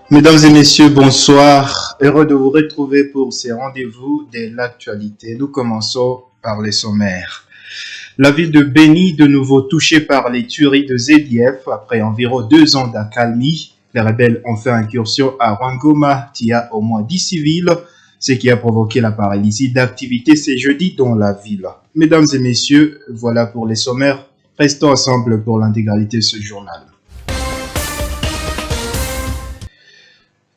Mesdames et messieurs, bonsoir. Heureux de vous retrouver pour ces rendez-vous de l'actualité. Nous commençons par les sommaires. La ville de Beni, de nouveau touchée par les tueries de ZDF après environ 2 ans d'accalmie. Les rebelles ont fait incursion à Rwangoma, qui a au moins 10 civils, ce qui a provoqué la paralysie d'activité ce jeudi dans la ville. Mesdames et messieurs, voilà pour les sommaires. Restons ensemble pour l'intégralité de ce journal.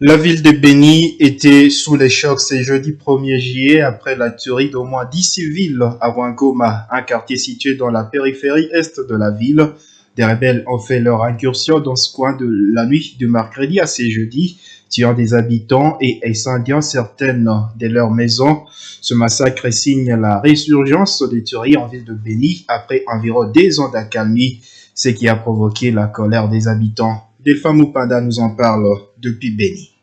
La ville de Beni était sous les chocs ce jeudi 1er juillet après la tuerie d'au moins 10 civils à Rwangoma, un quartier situé dans la périphérie est de la ville. Des rebelles ont fait leur incursion dans ce coin de la nuit de mercredi à ce jeudi, tuant des habitants et incendiant certaines de leurs maisons. Ce massacre signe la résurgence des tueries en ville de Beni après environ 2 ans d'accalmie, ce qui a provoqué la colère des habitants. Delphin Mupanda nous en parle depuis Beni.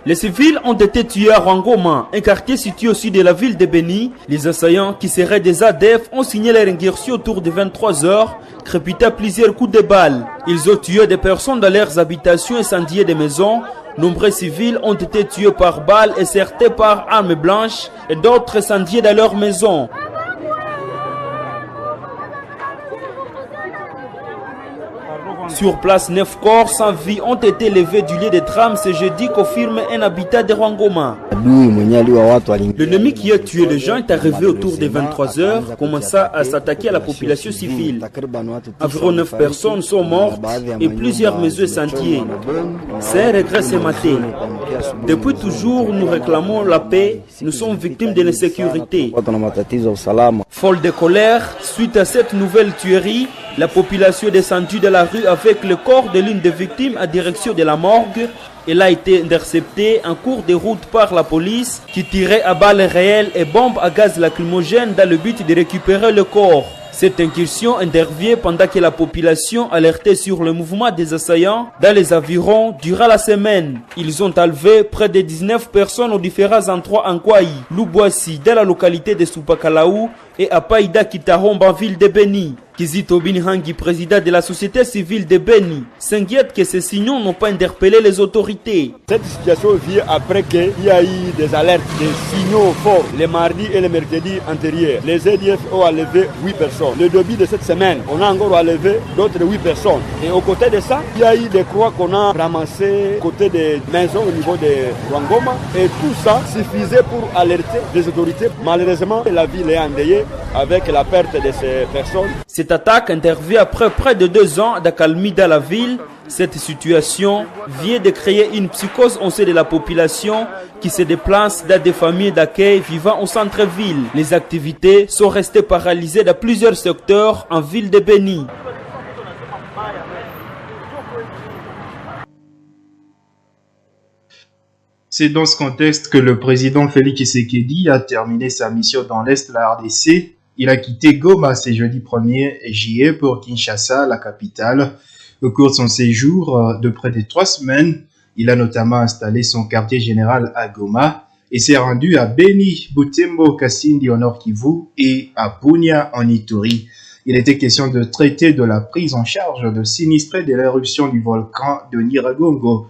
Les civils ont été tués à Rwangoma, un quartier situé au sud de la ville de Beni. Les assaillants, qui seraient des ADF, ont signé leur incursion autour de 23 h, crépitant plusieurs coups de balles. Ils ont tué des personnes dans leurs habitations et incendié des maisons. Nombreux civils ont été tués par balles et certains par armes blanches et d'autres incendiés dans leurs maisons. Sur place, 9 corps sans vie ont été levés du lieu de drame ce jeudi, confirme un habitat de Rwangoma. L'ennemi qui a tué les gens est arrivé autour des 23 h, commença à s'attaquer à la population civile. Environ 9 personnes sont mortes et plusieurs maisons incendiées. C'est un regret ce matin. Depuis toujours, nous réclamons la paix. Nous sommes victimes de l'insécurité. Folle de colère, suite à cette nouvelle tuerie, la population est descendue de la rue avec le corps de l'une des victimes en direction de la morgue. Elle a été interceptée en cours de route par la police qui tirait à balles réelles et bombes à gaz lacrymogène dans le but de récupérer le corps. Cette incursion intervient pendant que la population alertait sur le mouvement des assaillants dans les environs durant la semaine. Ils ont enlevé près de 19 personnes aux différents endroits en Kwaï, Lubwasi, dans la localité de Supakalaou, et à Païda Kitaromba en ville de Beni. Kizito Binhangi, président de la société civile de Beni, s'inquiète que ces signaux n'ont pas interpellé les autorités. Cette situation vient après qu'il y a eu des alertes, des signaux forts les mardis et les mercredis antérieurs. Les ZDF ont enlevé 8 personnes. Le début de cette semaine, on a encore enlevé d'autres 8 personnes. Et au côté de ça, il y a eu des croix qu'on a ramassées côté des maisons au niveau de Rwangoma. Et tout ça suffisait pour alerter les autorités. Malheureusement, la ville est endeuillée avec la perte de ces personnes. Cette attaque intervient après près de 2 ans d'accalmie dans la ville. Cette situation vient de créer une psychose au sein de la population qui se déplace dans des familles d'accueil vivant au centre-ville. Les activités sont restées paralysées dans plusieurs secteurs en ville de Beni. C'est dans ce contexte que le président Félix Tshisekedi a terminé sa mission dans l'Est de la RDC. Il a quitté Goma ce jeudi 1er juillet pour Kinshasa, la capitale. Au cours de son séjour de près de 3 semaines, il a notamment installé son quartier général à Goma et s'est rendu à Beni, Butembo, Kasindi au Nord Kivu et à Bunia en Ituri. Il était question de traiter de la prise en charge de sinistrés de l'éruption du volcan de Nyiragongo,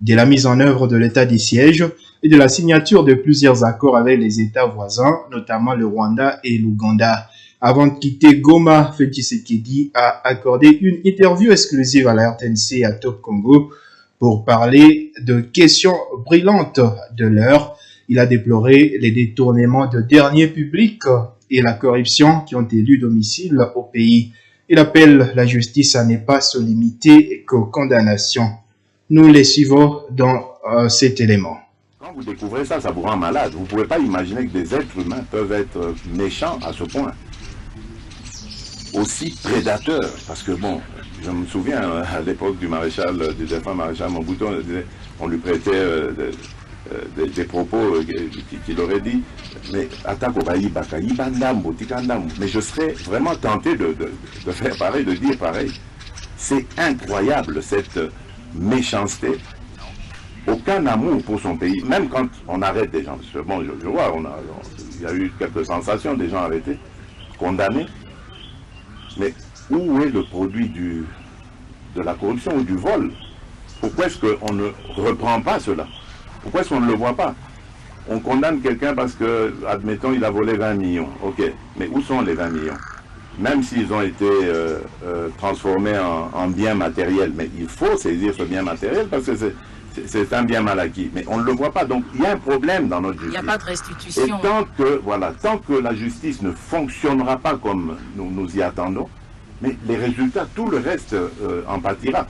de la mise en œuvre de l'état des sièges et de la signature de plusieurs accords avec les États voisins, notamment le Rwanda et l'Ouganda. Avant de quitter Goma, Félix Tshisekedi a accordé une interview exclusive à la RTNC à Top Congo pour parler de questions brillantes de l'heure. Il a déploré les détournements de deniers publics et la corruption qui ont élu domicile au pays. Il appelle la justice à ne pas se limiter qu'aux condamnations. Nous les suivons dans cet élément. Quand vous découvrez ça, ça vous rend malade. Vous ne pouvez pas imaginer que des êtres humains peuvent être méchants à ce point. Aussi prédateurs. Parce que bon, je me souviens à l'époque du défunt maréchal Mobutu, on lui prêtait des propos qu'il aurait dit, mais mais je serais vraiment tenté de faire pareil, de dire pareil. C'est incroyable cette méchanceté, aucun amour pour son pays, même quand on arrête des gens. Parce que bon, je vois, il y a eu quelques sensations, des gens arrêtés, condamnés, mais où est le produit de la corruption ou du vol? Pourquoi est-ce qu'on ne reprend pas cela? Pourquoi est-ce qu'on ne le voit pas? On condamne quelqu'un parce que, admettons, il a volé 20 millions. Ok, mais où sont les 20 millions? Même s'ils ont été transformés en biens matériels, mais il faut saisir ce bien matériel parce que c'est un bien mal acquis. Mais on ne le voit pas, donc il y a un problème dans notre justice. Il n'y a pas de restitution. Et tant que la justice ne fonctionnera pas comme nous y attendons, mais les résultats, tout le reste en pâtira.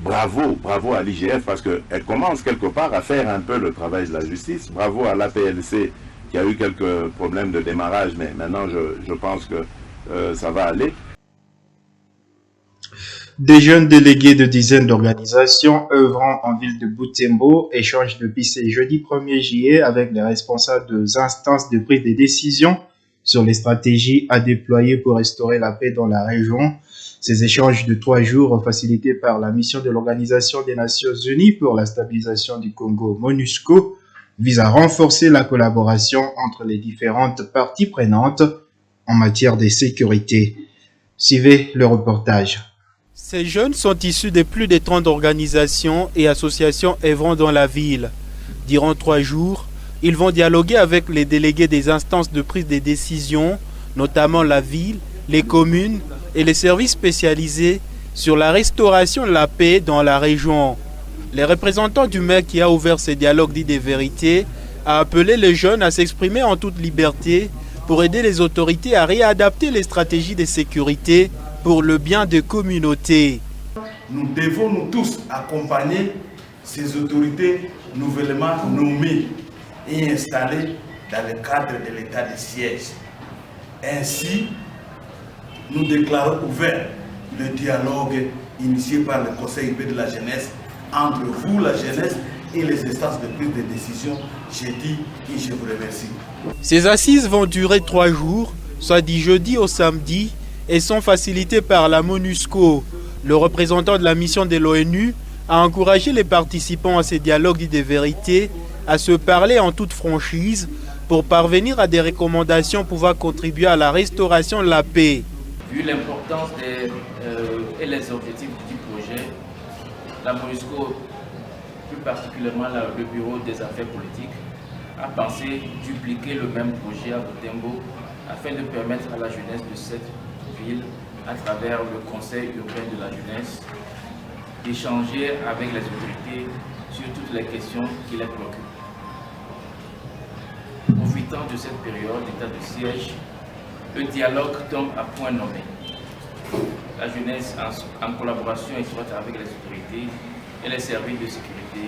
Bravo à l'IGF parce qu'elle commence quelque part à faire un peu le travail de la justice. Bravo à l'APLC qui a eu quelques problèmes de démarrage, mais maintenant je pense que ça va aller. Des jeunes délégués de dizaines d'organisations œuvrant en ville de Butembo échangent depuis ce jeudi 1er juillet avec les responsables des instances de prise de décision sur les stratégies à déployer pour restaurer la paix dans la région. Ces échanges de 3 jours, facilités par la mission de l'Organisation des Nations Unies pour la stabilisation du Congo, MONUSCO, visent à renforcer la collaboration entre les différentes parties prenantes en matière de sécurité. Suivez le reportage. Ces jeunes sont issus de plus de 30 organisations et associations œuvrant dans la ville. Durant 3 jours, ils vont dialoguer avec les délégués des instances de prise de décision, notamment la ville, les communes et les services spécialisés sur la restauration de la paix dans la région. Les représentants du maire qui a ouvert ce dialogue dit des vérités a appelé les jeunes à s'exprimer en toute liberté pour aider les autorités à réadapter les stratégies de sécurité pour le bien des communautés. Nous devons nous tous accompagner ces autorités nouvellement nommées et installées dans le cadre de l'état de siège. Ainsi, nous déclarons ouvert le dialogue initié par le Conseil de la jeunesse entre vous, la jeunesse, et les instances de prise de décision. J'ai dit et je vous remercie. Ces assises vont durer 3 jours, soit du jeudi au samedi, et sont facilitées par la MONUSCO. Le représentant de la mission de l'ONU a encouragé les participants à ces dialogues des vérités à se parler en toute franchise pour parvenir à des recommandations pouvant contribuer à la restauration de la paix. Vu l'importance et les objectifs du projet, la MONUSCO, plus particulièrement le Bureau des affaires politiques, a pensé dupliquer le même projet à Butembo afin de permettre à la jeunesse de cette ville, à travers le Conseil urbain de la jeunesse, d'échanger avec les autorités sur toutes les questions qui les préoccupent. Profitant de cette période d'état de siège, le dialogue tombe à point nommé. La jeunesse, en collaboration étroite avec les autorités et les services de sécurité,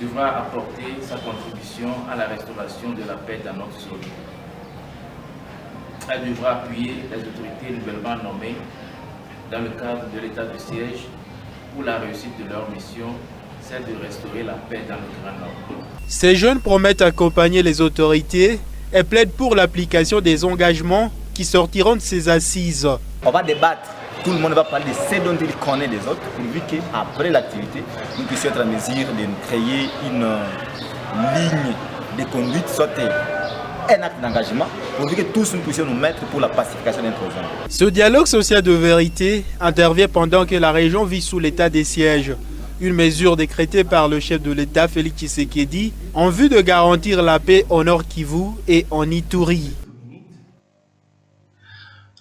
devra apporter sa contribution à la restauration de la paix dans notre zone. Elle devra appuyer les autorités nouvellement nommées dans le cadre de l'état de siège pour la réussite de leur mission, celle de restaurer la paix dans le Grand Nord. Ces jeunes promettent accompagner les autorités et plaident pour l'application des engagements qui sortiront de ces assises. On va débattre, tout le monde va parler de ce dont il connaît les autres, pourvu qu'après l'activité, nous puissions être en mesure de créer une ligne de conduite, soit un acte d'engagement, pourvu que tous nous puissions nous mettre pour la pacification de notre zone. Ce dialogue social de vérité intervient pendant que la région vit sous l'état des sièges. Une mesure décrétée par le chef de l'État, Félix Tshisekedi, en vue de garantir la paix au Nord Kivu et en Ituri.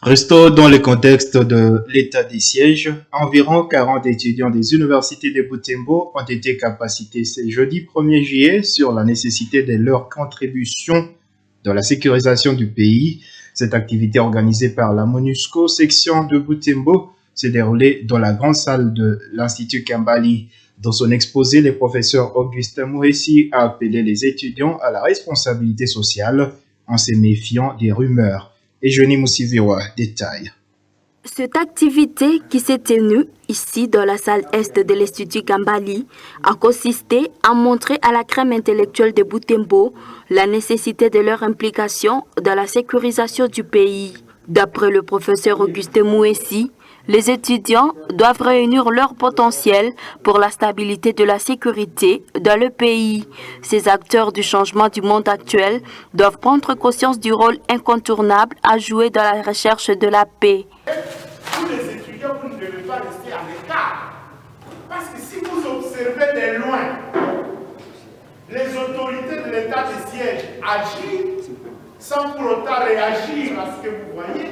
Restons dans le contexte de l'état des sièges. Environ 40 étudiants des universités de Butembo ont été capacités ce jeudi 1er juillet sur la nécessité de leur contribution dans la sécurisation du pays. Cette activité organisée par la MONUSCO section de Butembo s'est déroulée dans la grande salle de l'Institut Kambali. Dans son exposé, le professeur Augustin Mouessi a appelé les étudiants à la responsabilité sociale en se méfiant des rumeurs. Et Johnny Moussiviwa détaille. Cette activité qui s'est tenue ici dans la salle est de l'Institut Kambali a consisté à montrer à la crème intellectuelle de Butembo la nécessité de leur implication dans la sécurisation du pays. D'après le professeur Augustin Mouessi, les étudiants doivent réunir leur potentiel pour la stabilité de la sécurité dans le pays. Ces acteurs du changement du monde actuel doivent prendre conscience du rôle incontournable à jouer dans la recherche de la paix. Tous les de loin, les autorités de l'état de siège agissent sans pour autant réagir à ce que vous voyez,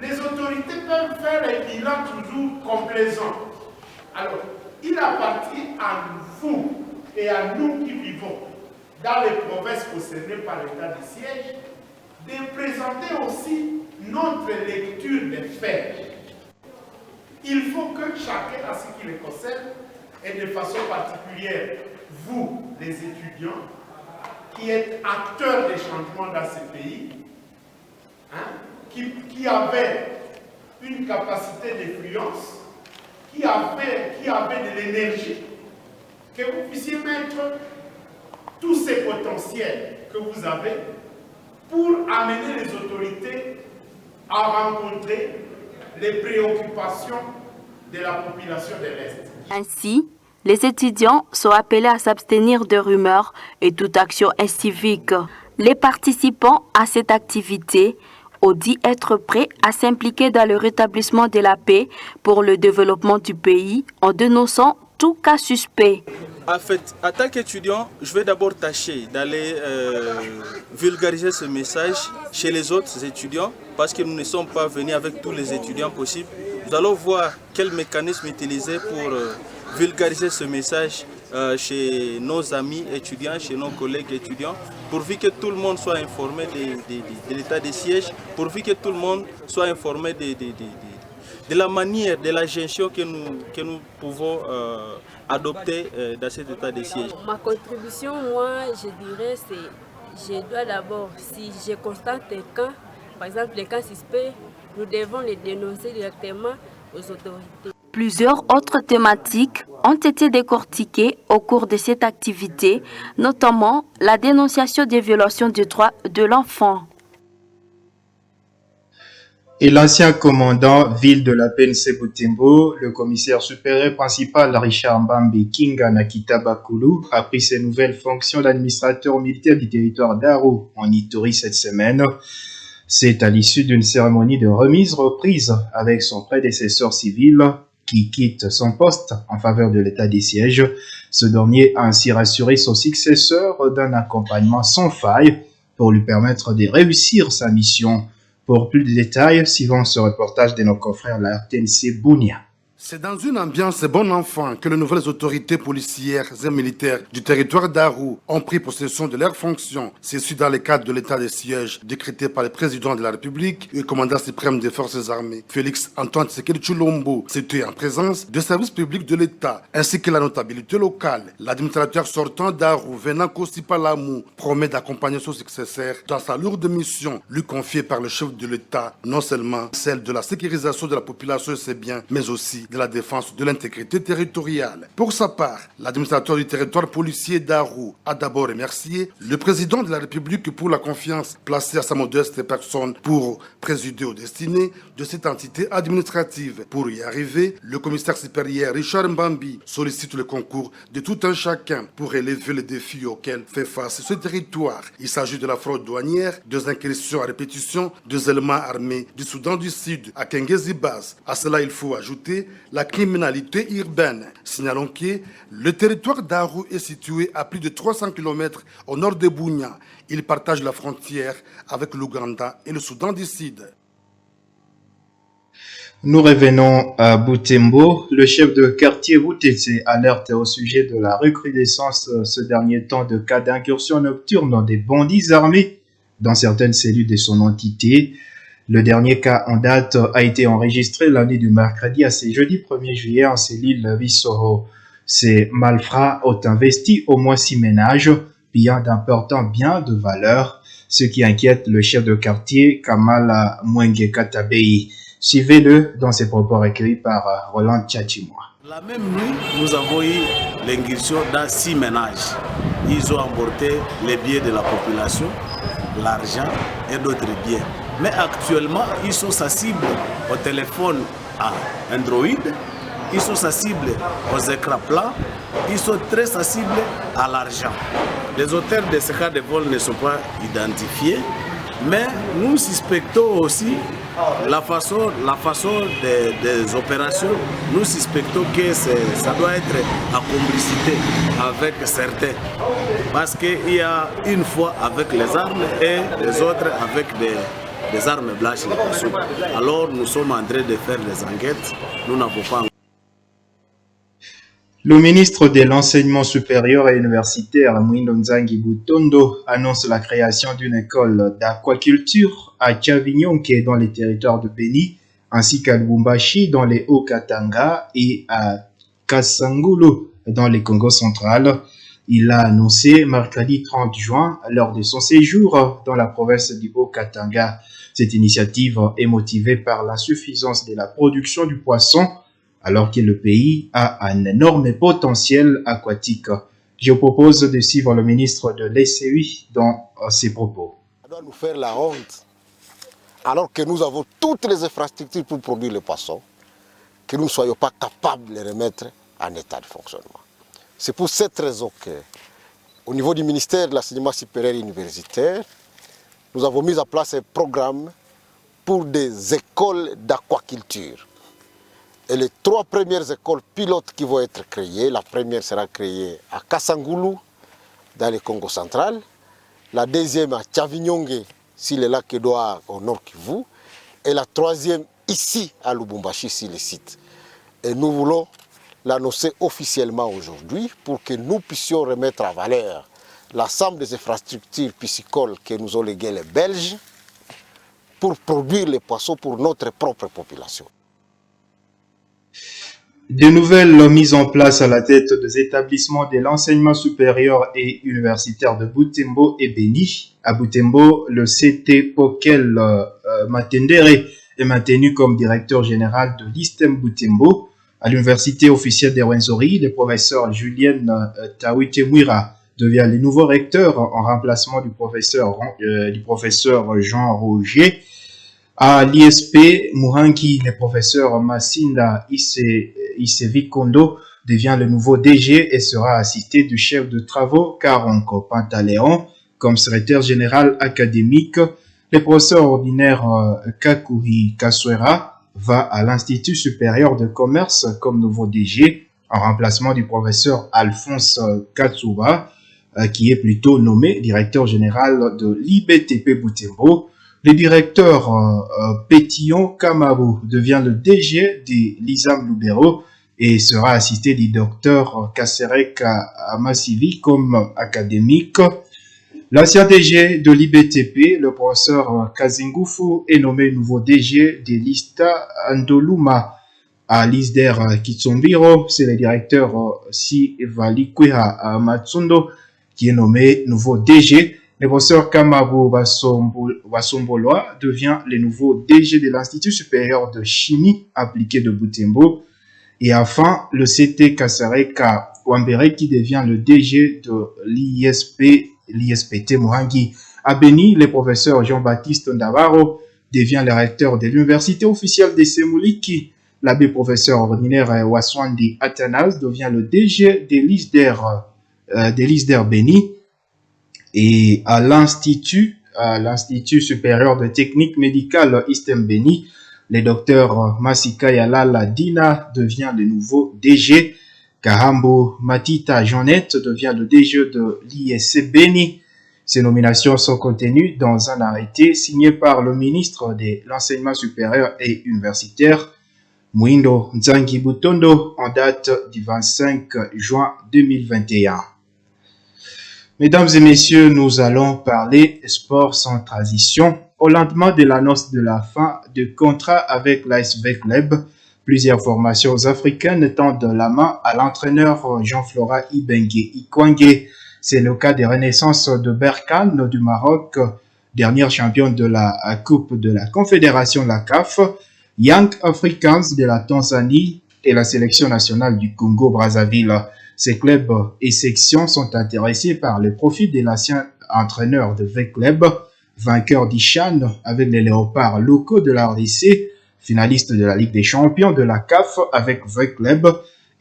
les autorités peuvent faire un bilan toujours complaisant. Alors, il appartient à vous et à nous qui vivons dans les provinces concernées par l'état de siège de présenter aussi notre lecture des faits. Il faut que chacun, à ce qui les concerne, et de façon particulière, vous, les étudiants, qui êtes acteurs des changements dans ce pays, qui avez une capacité d'influence, qui avez de l'énergie, que vous puissiez mettre tous ces potentiels que vous avez pour amener les autorités à rencontrer les préoccupations de la population de l'Est. Ainsi, les étudiants sont appelés à s'abstenir de rumeurs et toute action incivique. Les participants à cette activité ont dit être prêts à s'impliquer dans le rétablissement de la paix pour le développement du pays en dénonçant tout cas suspect. En fait, en tant qu'étudiant, je vais d'abord tâcher d'aller vulgariser ce message chez les autres étudiants parce que nous ne sommes pas venus avec tous les étudiants possibles. Nous allons voir quel mécanisme utiliser pour vulgariser ce message chez nos amis étudiants, chez nos collègues étudiants, pourvu que tout le monde soit informé de l'état des sièges, pourvu que tout le monde soit informé de la manière, de la gestion que nous pouvons adopter dans cet état de siège. Ma contribution, moi, je dirais, c'est je dois d'abord, si je constate un cas, par exemple les cas suspects, nous devons les dénoncer directement aux autorités. Plusieurs autres thématiques ont été décortiquées au cours de cette activité, notamment la dénonciation des violations des droits de l'enfant. Et l'ancien commandant ville de la PNC Butembo, le commissaire supérieur principal Richard Mbambi Kinga Nakita Bakulu, a pris ses nouvelles fonctions d'administrateur militaire du territoire d'Aru en Ituri cette semaine. C'est à l'issue d'une cérémonie de remise-reprise avec son prédécesseur civil qui quitte son poste en faveur de l'état des sièges. Ce dernier a ainsi rassuré son successeur d'un accompagnement sans faille pour lui permettre de réussir sa mission. Pour plus de détails, suivant ce reportage de nos confrères de la RTNC Bunia. C'est dans une ambiance bon enfant que les nouvelles autorités policières et militaires du territoire d'Aru ont pris possession de leurs fonctions. C'est dans le cadre de l'état de siège décrété par le président de la République et le commandant suprême des forces armées, Félix Antoine Tshisekedi Tshilombo. C'était en présence des services publics de l'État ainsi que la notabilité locale. L'administrateur sortant d'Aru, Venant Kosipalamou, promet d'accompagner son successeur dans sa lourde mission lui confiée par le chef de l'État, non seulement celle de la sécurisation de la population et ses biens, mais aussi de la défense de l'intégrité territoriale. Pour sa part, l'administrateur du territoire policier d'Aru a d'abord remercié le président de la République pour la confiance placée à sa modeste personne pour présider aux destinées de cette entité administrative. Pour y arriver, le commissaire supérieur Richard Mbambi sollicite le concours de tout un chacun pour relever les défis auxquels fait face ce territoire. Il s'agit de la fraude douanière, des incursions à répétition, des éléments armés du Soudan du Sud à Kengezi-Baz. À cela, il faut ajouter la criminalité urbaine. Signalons que le territoire d'Aru est situé à plus de 300 km au nord de Bunia. Il partage la frontière avec l'Ouganda et le Soudan du Sud. Nous revenons à Butembo. Le chef de quartier Boutetse alerte au sujet de la recrudescence ce dernier temps de cas d'incursion nocturne des bandits armés dans certaines cellules de son entité. Le dernier cas en date a été enregistré lundi du mercredi à ce jeudi 1er juillet en cellule Visoro. Ces malfrats ont investi au moins 6 ménages, pillant d'importants biens de valeur, ce qui inquiète le chef de quartier Kamala Mwenge Katabei. Suivez-le dans ses propos recueillis par Roland Tchachimoa. La même nuit, nous avons eu l'ingursion dans 6 ménages. Ils ont emporté les biens de la population, l'argent et d'autres biens. Mais actuellement, ils sont sensibles au téléphone à Android, ils sont sensibles aux écrans plats, ils sont très sensibles à l'argent. Les auteurs de ces cas de vol ne sont pas identifiés, Mais nous suspectons aussi la façon des opérations. Nous suspectons que ça doit être en complicité avec certains. Parce qu'il y a une fois avec les armes et les autres avec des armes blanches. Alors nous sommes en train de faire des enquêtes. Nous n'avons pas. Le ministre de l'Enseignement supérieur et universitaire, Mwindo Nzangi Butondo, annonce la création d'une école d'aquaculture à Chavignonke dans les territoires de Beni, ainsi qu'à Lubumbashi dans les Hauts-Katanga et à Kasangulu dans les Congo central. Il l'a annoncé mercredi 30 juin lors de son séjour dans la province du Haut-Katanga. Cette initiative est motivée par l'insuffisance de la production du poisson alors que le pays a un énorme potentiel aquatique. Je vous propose de suivre le ministre de l'ECUI dans ses propos. Ça doit nous faire la honte, alors que nous avons toutes les infrastructures pour produire le poisson, que nous ne soyons pas capables de les remettre en état de fonctionnement. C'est pour cette raison qu'au niveau du ministère de l'Enseignement supérieur et universitaire, nous avons mis en place un programme pour des écoles d'aquaculture. Et les 3 premières écoles pilotes qui vont être créées, la première sera créée à Kasangulu, dans le Congo central, la deuxième à Chavignonge, sur le lac Edouard au Nord Kivu, et la 3e ici à Lubumbashi, sur le site. Et nous voulons l'annoncer officiellement aujourd'hui pour que nous puissions remettre en valeur l'ensemble des infrastructures piscicoles que nous ont léguées les Belges pour produire les poissons pour notre propre population. De nouvelles mises en place à la tête des établissements de l'enseignement supérieur et universitaire de Butembo et Beni. À Butembo, le CT Pokel Matendere est maintenu comme directeur général de l'ISTEM Butembo. À l'université officielle de Rwenzori, le professeur Julien Tawitemwira devient le nouveau recteur en remplacement du professeur Jean Roger. À l'ISP Muhangi, le professeur Massinda Isevikondo devient le nouveau DG et sera assisté du chef de travaux Karonko Pantaleon comme secrétaire général académique. Le professeur ordinaire Kakuri Kaswera va à l'Institut supérieur de commerce comme nouveau DG en remplacement du professeur Alphonse Katsuba qui est plutôt nommé directeur général de l'IBTP Butembo. Le directeur Pétillon Kamaru devient le DG de l'ISAM Lubero et sera assisté du docteur Kaserek Amassivi comme académique. L'ancien DG de l'IBTP, le professeur Kazingufu, est nommé nouveau DG de l'ISTA Andoluma. À l'ISDER Kitsombiro, c'est le directeur Sivalikweha Matsundo qui est nommé nouveau DG. Le professeur Kamaru Basomboloa devient le nouveau DG de l'Institut supérieur de chimie appliquée de Butembo. Et enfin, le CT Kasareka Wambere qui devient le DG de l'ISPT Muhangi. À Beni, le professeur Jean-Baptiste Ndavaro devient le recteur de l'université officielle de Semuliki. L'abbé professeur ordinaire Waswandi Athanas devient le DG de l'ISDER Beni. Et à l'Institut supérieur de technique médicale ISTEM Beni, le docteur Masika Yalala Dina devient le nouveau DG. Kahambo Matita Jeannette devient le DG de l'ISC Beni. Ces nominations sont contenues dans un arrêté signé par le ministre de l'Enseignement supérieur et universitaire, Mwindo Nzangi Butondo, en date du 25 juin 2021. Mesdames et messieurs, nous allons parler sport sans transition. Au lendemain de l'annonce de la fin du contrat avec l'AS Club, plusieurs formations africaines tendent la main à l'entraîneur Jean-Flora Ibenge Ikwange. C'est le cas de Renaissance de Berkane du Maroc, dernière championne de la Coupe de la Confédération de la CAF, Young Africans de la Tanzanie et la sélection nationale du Congo-Brazzaville. Ces clubs et sections sont intéressés par le profit de l'ancien entraîneur de V-Club, vainqueur d'Ichan avec les léopards locaux de la RDC, finaliste de la Ligue des champions de la CAF avec V-Club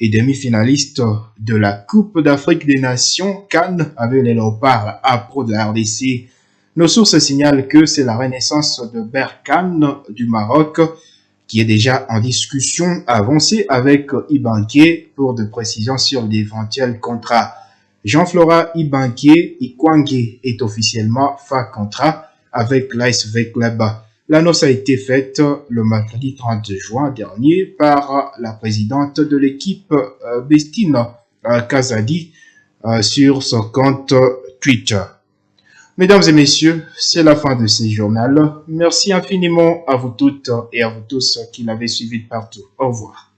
et demi-finaliste de la Coupe d'Afrique des Nations CAN avec les léopards A-Pro de la RDC. Nos sources signalent que c'est la renaissance de Berkane du Maroc qui est déjà en discussion avancée avec Ibanké pour de précisions sur l'éventuel contrat. Jean-Flora Ikwangé est officiellement fin contrat avec l'ASV Club. L'annonce a été faite le mercredi 30 juin dernier par la présidente de l'équipe, Bestine Kazadi, sur son compte Twitter. Mesdames et messieurs, c'est la fin de ce journal. Merci infiniment à vous toutes et à vous tous qui l'avez suivi de partout. Au revoir.